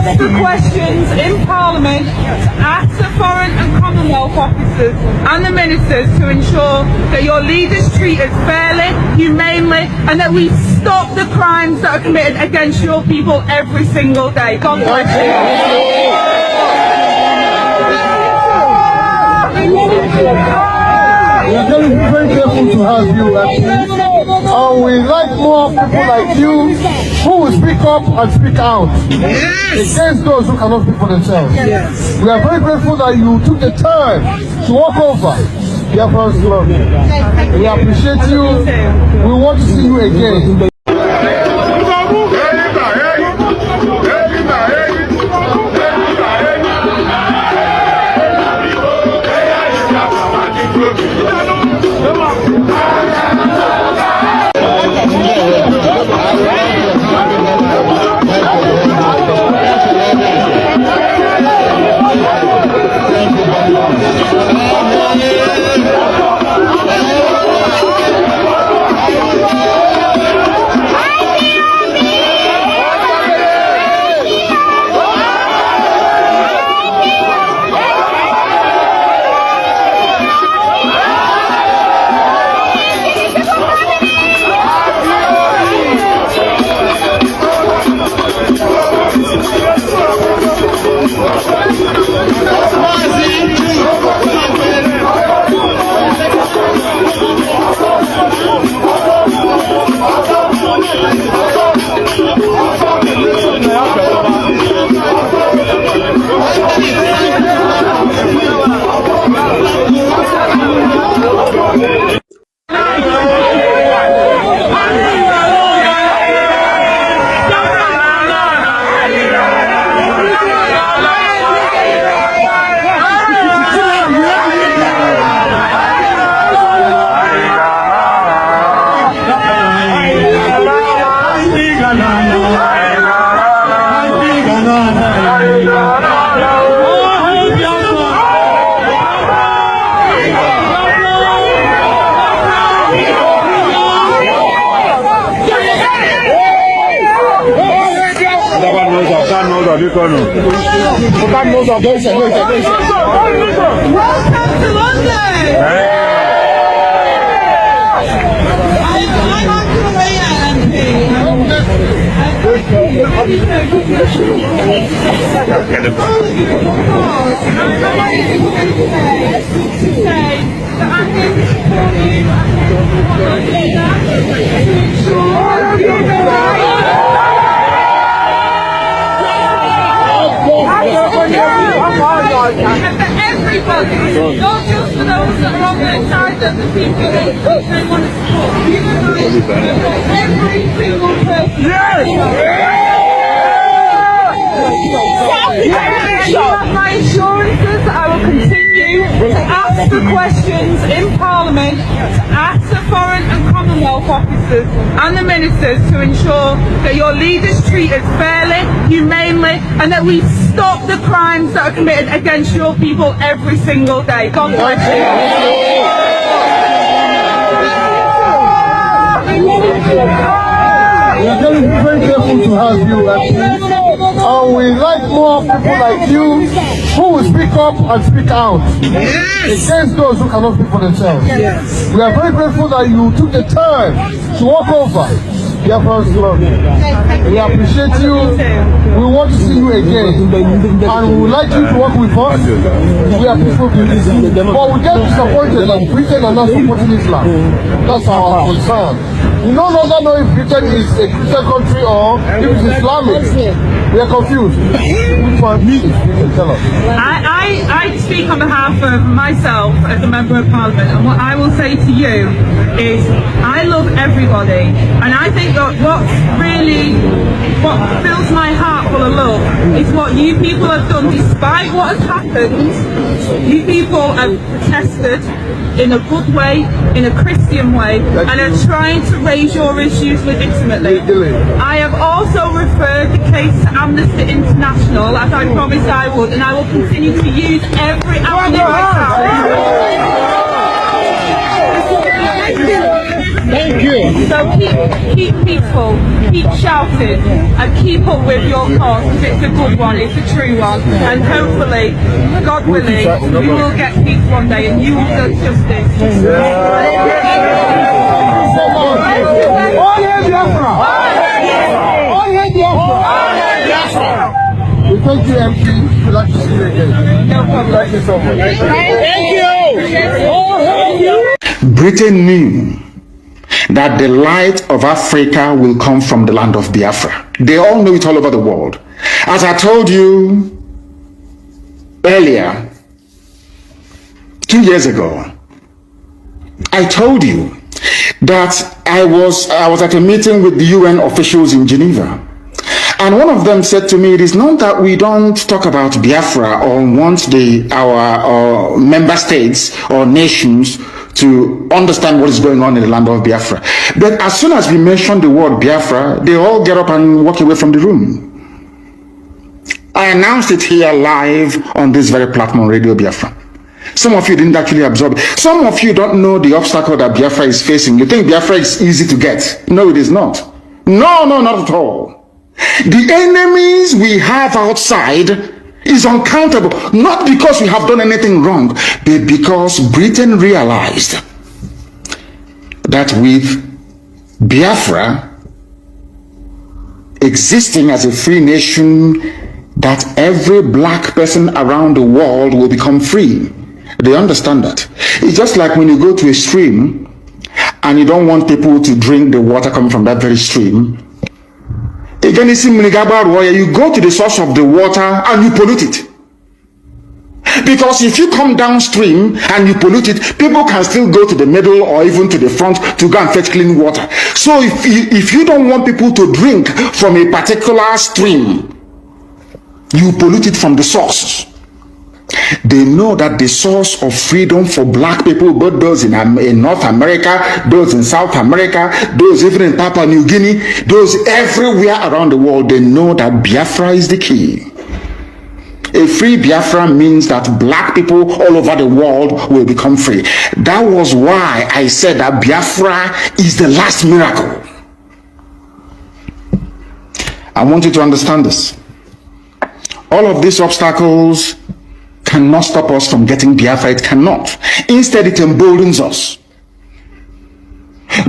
ask the questions in Parliament, ask the Foreign and Commonwealth officers and the ministers to ensure that your leaders treat us fairly, humanely, and that we stop the crimes that are committed against your people every single day. God bless you. We are very careful to have you at peace. We like more people like you who will speak up and speak out against those who cannot speak for themselves. We are very grateful that you took the time to walk over Biafrans love. We appreciate you. We want to see you again. Kanu. Welcome to London. I'm Korea MP. And for everybody, not just for those that are on their side, that the people that they want to support. Every single person. You have my assurances that I will continue to ask the questions in Parliament, ask the Foreign and Commonwealth officers and the ministers to ensure that your leaders treat us fairly, humanely, and that we stop the crimes that are committed against your people every single day. God bless you. We are very careful to have you at peace. We like more people like you who will speak up and speak out against those who cannot speak for themselves. We are very grateful that you took the time to walk over Biafrans love. We appreciate you. We want to see you again. And we would like you to work with us. We are peaceful people. But we get disappointed that Britain are not supporting Islam. That's our concern. We no longer know if Britain is a Christian country or if it's Islamic. We are confused. Which one is Britain? Tell us. I speak on behalf of myself as a Member of Parliament, and what I will say to you is I love everybody, and I think that what fills my heart full of love is what you people have done. Despite what has happened, you people have protested in a good way, in a Christian way, and are trying to raise your issues legitimately. I have also referred the case to Amnesty International, as I promised I would, and I will continue to use every avenue I can. So keep peaceful, keep shouting, and keep up with your cause, because it's a good one, it's a true one, and hopefully, God willing, we will get peace one day, and you will get justice. All hail Biafra! All hail Biafra! We thank you, MP. We'd like to see you again. No problem. Thank you so much. Thank you! Britain knew that the light of Africa will come from the land of Biafra. They all know it all over the world. As I told you earlier, 2 years ago, I told you that I was at a meeting with the UN officials in Geneva. And one of them said to me, it is not that we don't talk about Biafra or want our member states or nations to understand what is going on in the land of Biafra. But as soon as we mention the word Biafra, they all get up and walk away from the room. I announced it here live on this very platform, Radio Biafra. Some of you didn't actually absorb it. Some of you don't know the obstacle that Biafra is facing. You think Biafra is easy to get. No, it is not. No, not at all. The enemies we have outside is uncountable, not because we have done anything wrong, but because Britain realized that with Biafra existing as a free nation, that every black person around the world will become free. They understand that. It's just like when you go to a stream and you don't want people to drink the water coming from that very stream. Again, you go to the source of the water and you pollute it. Because if you come downstream and you pollute it, people can still go to the middle or even to the front to go and fetch clean water. So if you don't want people to drink from a particular stream, you pollute it from the source. They know that the source of freedom for black people, both those in North America, those in South America, those even in Papua New Guinea, those everywhere around the world, they know that Biafra is the key. A free Biafra means that black people all over the world will become free. That was why I said that Biafra is the last miracle. I want you to understand this. All of these obstacles cannot stop us from getting Biafra. It cannot. Instead, it emboldens us.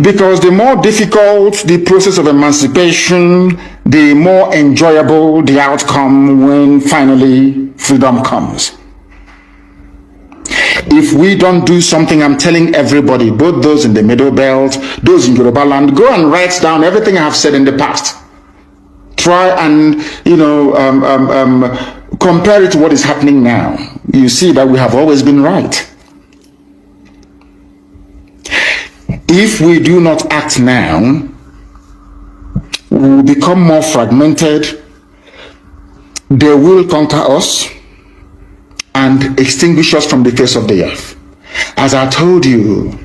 Because the more difficult the process of emancipation, the more enjoyable the outcome when finally freedom comes. If we don't do something, I'm telling everybody, both those in the Middle Belt, those in Yoruba land, go and write down everything I have said in the past. Try and, compare it to what is happening now. You see that we have always been right. If we do not act now, we will become more fragmented. They will conquer us and extinguish us from the face of the earth. As I told you,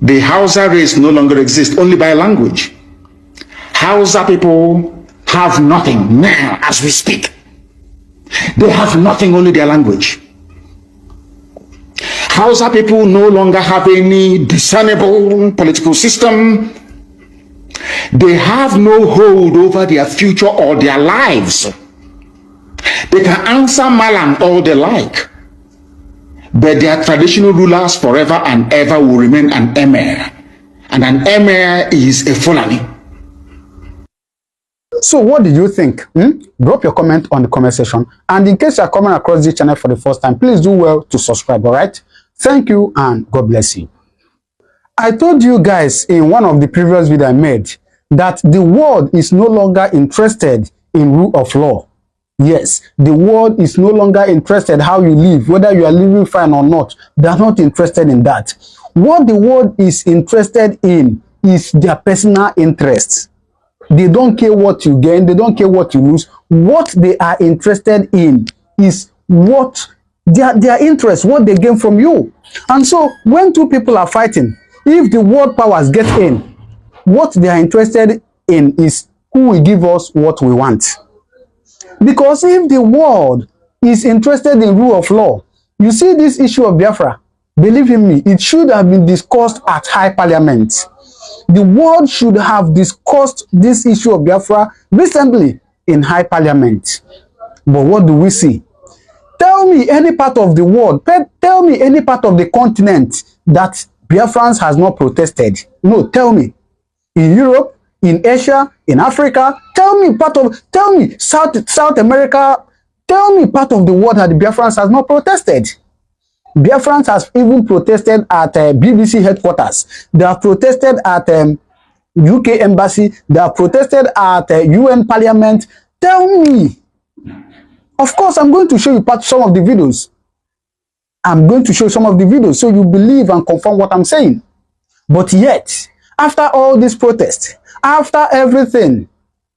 the Hausa race no longer exists, only by language. Hausa people have nothing now as we speak. They have nothing, only their language. Hausa people no longer have any discernible political system. They have no hold over their future or their lives. They can answer Malam all they like, but their traditional rulers forever and ever will remain an emir. And an emir is a Fulani. So what did you think? Drop your comment on the comment section. And in case you are coming across this channel for the first time, please do well to subscribe, all right? Thank you and God bless you. I told you guys in one of the previous videos I made that the world is no longer interested in rule of law. Yes, the world is no longer interested how you live, whether you are living fine or not. They are not interested in that. What the world is interested in is their personal interests. They don't care what you gain. They don't care what you lose. What they are interested in is what their interest, what they gain from you. And so when two people are fighting, if the world powers get in, what they are interested in is who will give us what we want. Because if the world is interested in rule of law, you see this issue of Biafra, believe in me, it should have been discussed at high parliament. The world should have discussed this issue of Biafra recently in High Parliament. But what do we see? Tell me any part of the world, tell me any part of the continent that Biafrans has not protested. No, tell me. In Europe, in Asia, in Africa, tell me South America, tell me part of the world that the Biafrans has not protested. Biafrans has even protested at BBC headquarters. They have protested at UK embassy. They have protested at UN parliament. Tell me. Of course, I'm going to show you some of the videos. I'm going to show some of the videos so you believe and confirm what I'm saying. But yet, after all this protest, after everything,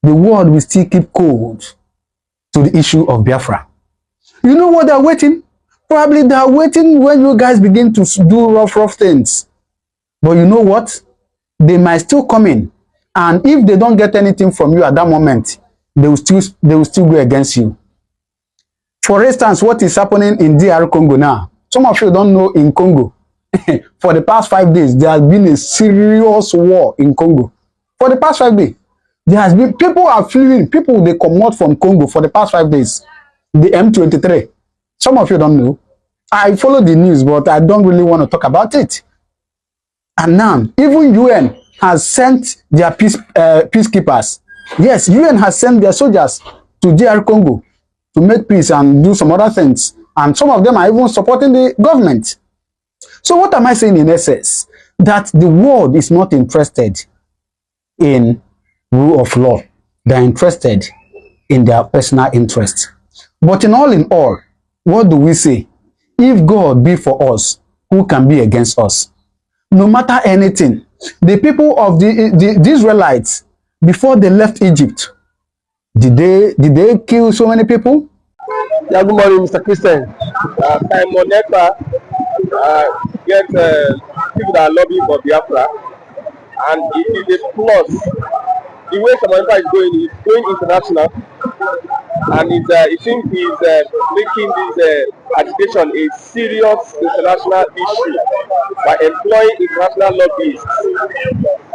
the world will still keep cold to the issue of Biafra. You know what they're waiting? Probably they're waiting when you guys begin to do rough things. But you know what? They might still come in. And if they don't get anything from you at that moment, they will still go against you. For instance, what is happening in DR Congo now? Some of you don't know in Congo. For the past 5 days, there has been a serious war in Congo. For the past 5 days, there has been, people are fleeing. People, they come out from Congo for the past 5 days. The M23. Some of you don't know. I follow the news, but I don't really want to talk about it. And now, even UN has sent their peacekeepers. Yes, UN has sent their soldiers to DR Congo to make peace and do some other things. And some of them are even supporting the government. So what am I saying in essence? That the world is not interested in rule of law. They're interested in their personal interests. But in all, what do we say? If God be for us, who can be against us? No matter anything, the people of the Israelites, before they left Egypt, did they kill so many people? Yeah, good morning, Mr. Christian. Simon Ekpa get people that are lobbying for Biafra, and it is a plus. The way Simon Ekpa is going international, and it seems he's making this agitation a serious international issue by employing international lobbyists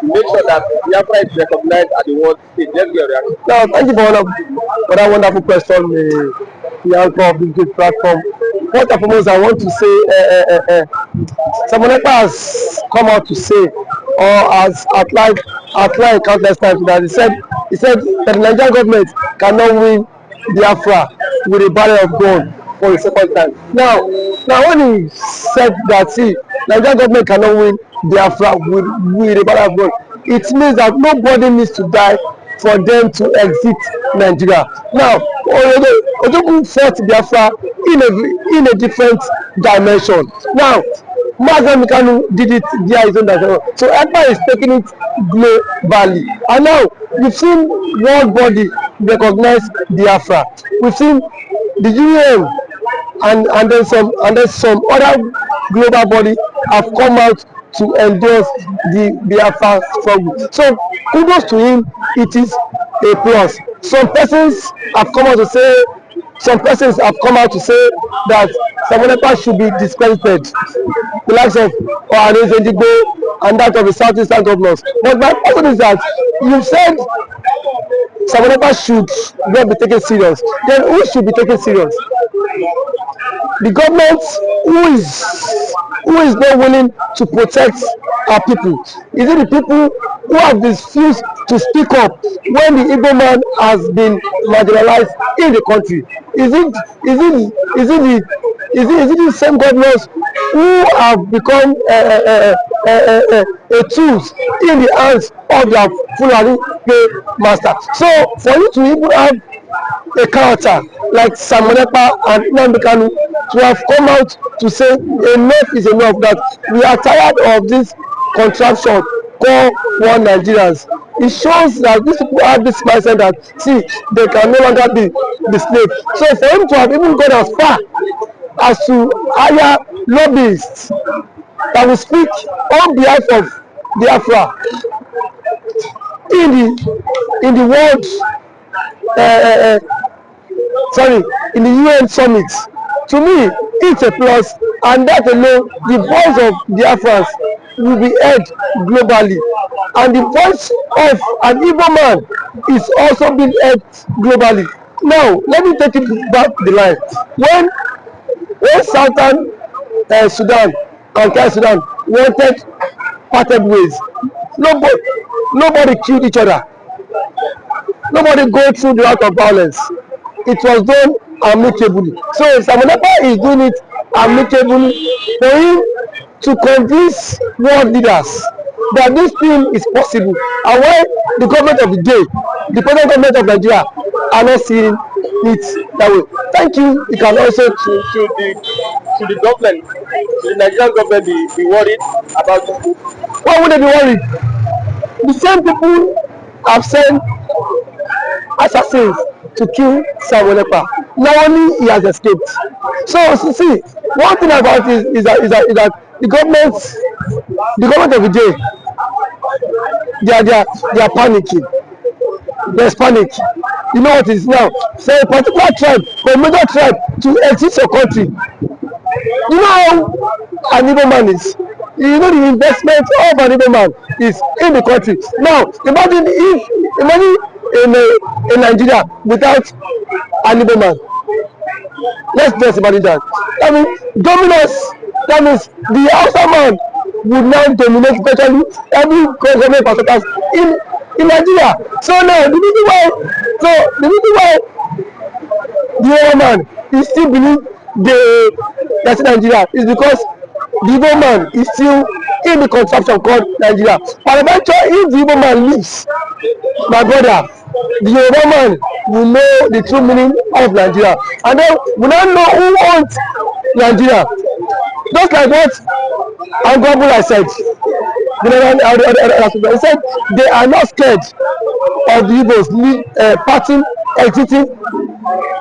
to make sure that Biafra is recognized at the world stage. Let's get a reaction. Now, thank you for that wonderful question, the anchor of this great platform. First and foremost, I want to say Simon Ekpa has come out to say, or has outlined countless times, that he said that the Nigerian government cannot win Biafra with a barrel of gun for the second time. Now when he said that, see, Nigerian government cannot win Biafra with a barrel of gun, it means that nobody needs to die for them to exit Nigeria. Now, Ojogun fought Biafra in a different dimension. Now, nnamdikanu did it via his own dimension. So Ekpa is taking it globally. And now, we've seen world body recognize Biafra. We've seen the UN and then some other global body have come out to endorse the Biafra struggle. So kudos to him, it is a plus. Some persons have come out to say that Simon Ekpa should be discredited, the likes of and that of the southeastern governors. But my question is that you said Simon Ekpa should not be taken serious. Then who should be taken serious? The government who is not willing to protect our people? Is it the people who have refused to speak up when the Igbo man has been marginalized in the country? Is it the same governors who have become a tools in the hands of their Fulani master? So for you to even have a character like Simon Ekpa and nnamdikanu to have come out to say enough is enough, that we are tired of this contraption called one Nigerians. It shows that these people have this mindset that, see, they can no longer be the slave. So for him to have even gone as far as to hire lobbyists that will speak on behalf of Biafra in the world in the UN summit, to me it's a plus, and that alone, the voice of Biafrans will be heard globally. and the voice of an Igbo man is also being heard globally. Now, let me take it back the line. When Southern Sudan and South Sudan wanted parted ways, nobody killed each other. Nobody go through the route of violence. It was done amicably. So Simon Ekpa is doing it amicably for him to convince world leaders that this thing is possible. And why the government of the day, the present government of Nigeria, are not seeing it that way. Thank you. You can also to the government, to the Nigerian government, be worried about this. Why would they be worried? The same people have sent assassins to kill Simon Ekpa. Now only he has escaped. So see, one thing about it is that the government of the day, they are panicking. There's panic. You know what it is now? So a particular tribe, a major tribe, to exit your country. You know how an Igbo man is. You know the investment of an Igbo man is in the country. Now imagine in Nigeria without an Igbo man. Let's just imagine that. I mean, dominance. That means the outside man would now dominate virtually every government parastatals in Nigeria. So now the reason why the Igbo man is still believe that's Nigeria is because the Igbo man is still in the contraption called Nigeria. But eventually, if the Igbo man leaves, my brother, the Yoruba man will know the true meaning of Nigeria, and then we now know who owns Nigeria. Just like what Angwabula said, he said they are not scared of the Igbos parting, exiting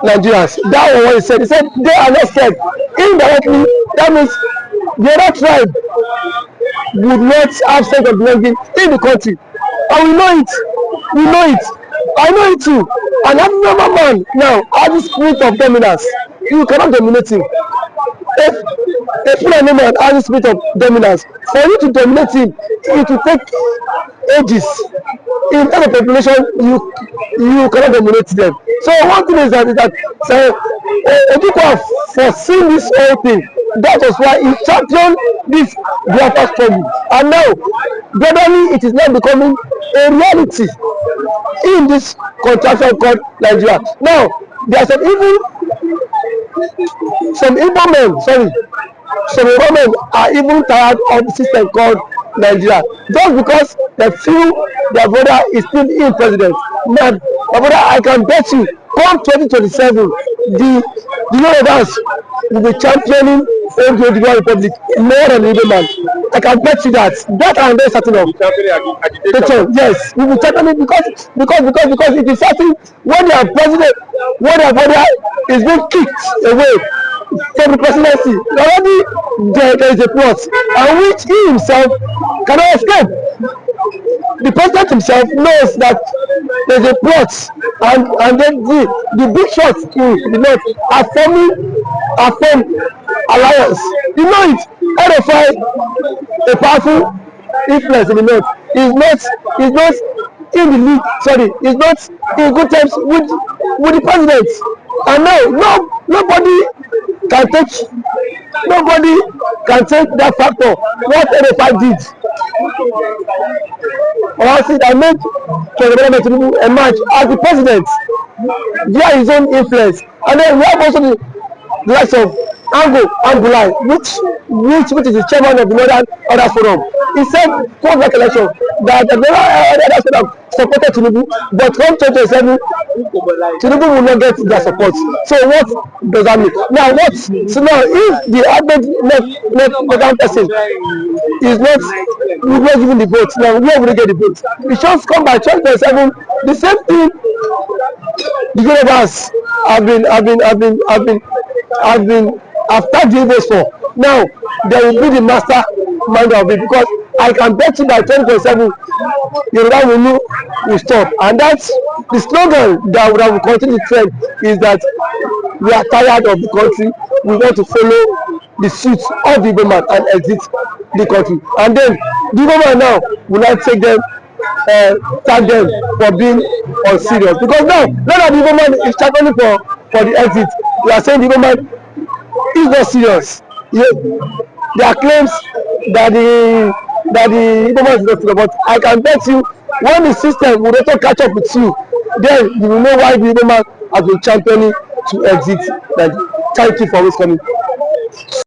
Nigerians. That was what he said. He said they are not scared. Indirectly, that means the other tribe would not have sense of belonging in the country. And we know it. We know it. I know it too. And every man now has the spirit of dominance. You cannot dominate him. If a Fulani man has the spirit of dominance, for you to dominate him, it will take ages. In terms of population, you cannot dominate them. So one thing is that Ojukwu foreseen this whole thing. That was why he championed this Biafra struggle. And now, gradually, it is now becoming a reality in this contraction called Nigeria. Now, there are some Igbo men are even tired of the system called Nigeria. Just because they feel their brother is still in president. Now, my brother, I can bet you, come 2027, the Yorubas will be championing the Republic more than the Igbo man. I can bet you that. That I'm very certain of. Yes, we will championing because it is certain when their president, when their brother is being kicked away from the presidency, already there is a plot, and which he himself cannot escape. The president himself knows that there is a plot, and then the big shots in the north are forming alliance. You know it. RFI, a powerful influence in the north, is not in the league. Sorry, is not in good terms with the president. And now nobody can take that factor. What RFI did. I made Tinubu emerge as the president via his own influence, and then we have also the likes of Angulai, which is the chairman of the Northern Order Forum. He said post election that the Northern Order Forum supported Tinubu, but from 2027 Tinubu will not get their support. So what does that mean? Now if the average Northern person is not giving the vote, now where will they get the vote? The shots come by 2027. The same thing the Yorubas have been tagged the Igbos for. Now they will be the mastermind of it, because I can bet you by 2027 Yoruba will stop. And that's the slogan that will continue to trend, is that we are tired of the country, we want to follow the suit of the Igbo man and exit the country. And then the Igbo man now will not take them thank them for being unserious, because now that the government is championing for the exit, we are saying the government is not serious. There are claims that the government is not serious, but I can bet you when the system will also catch up with you, then you will know why the government has been championing to exit. Thank you for always coming.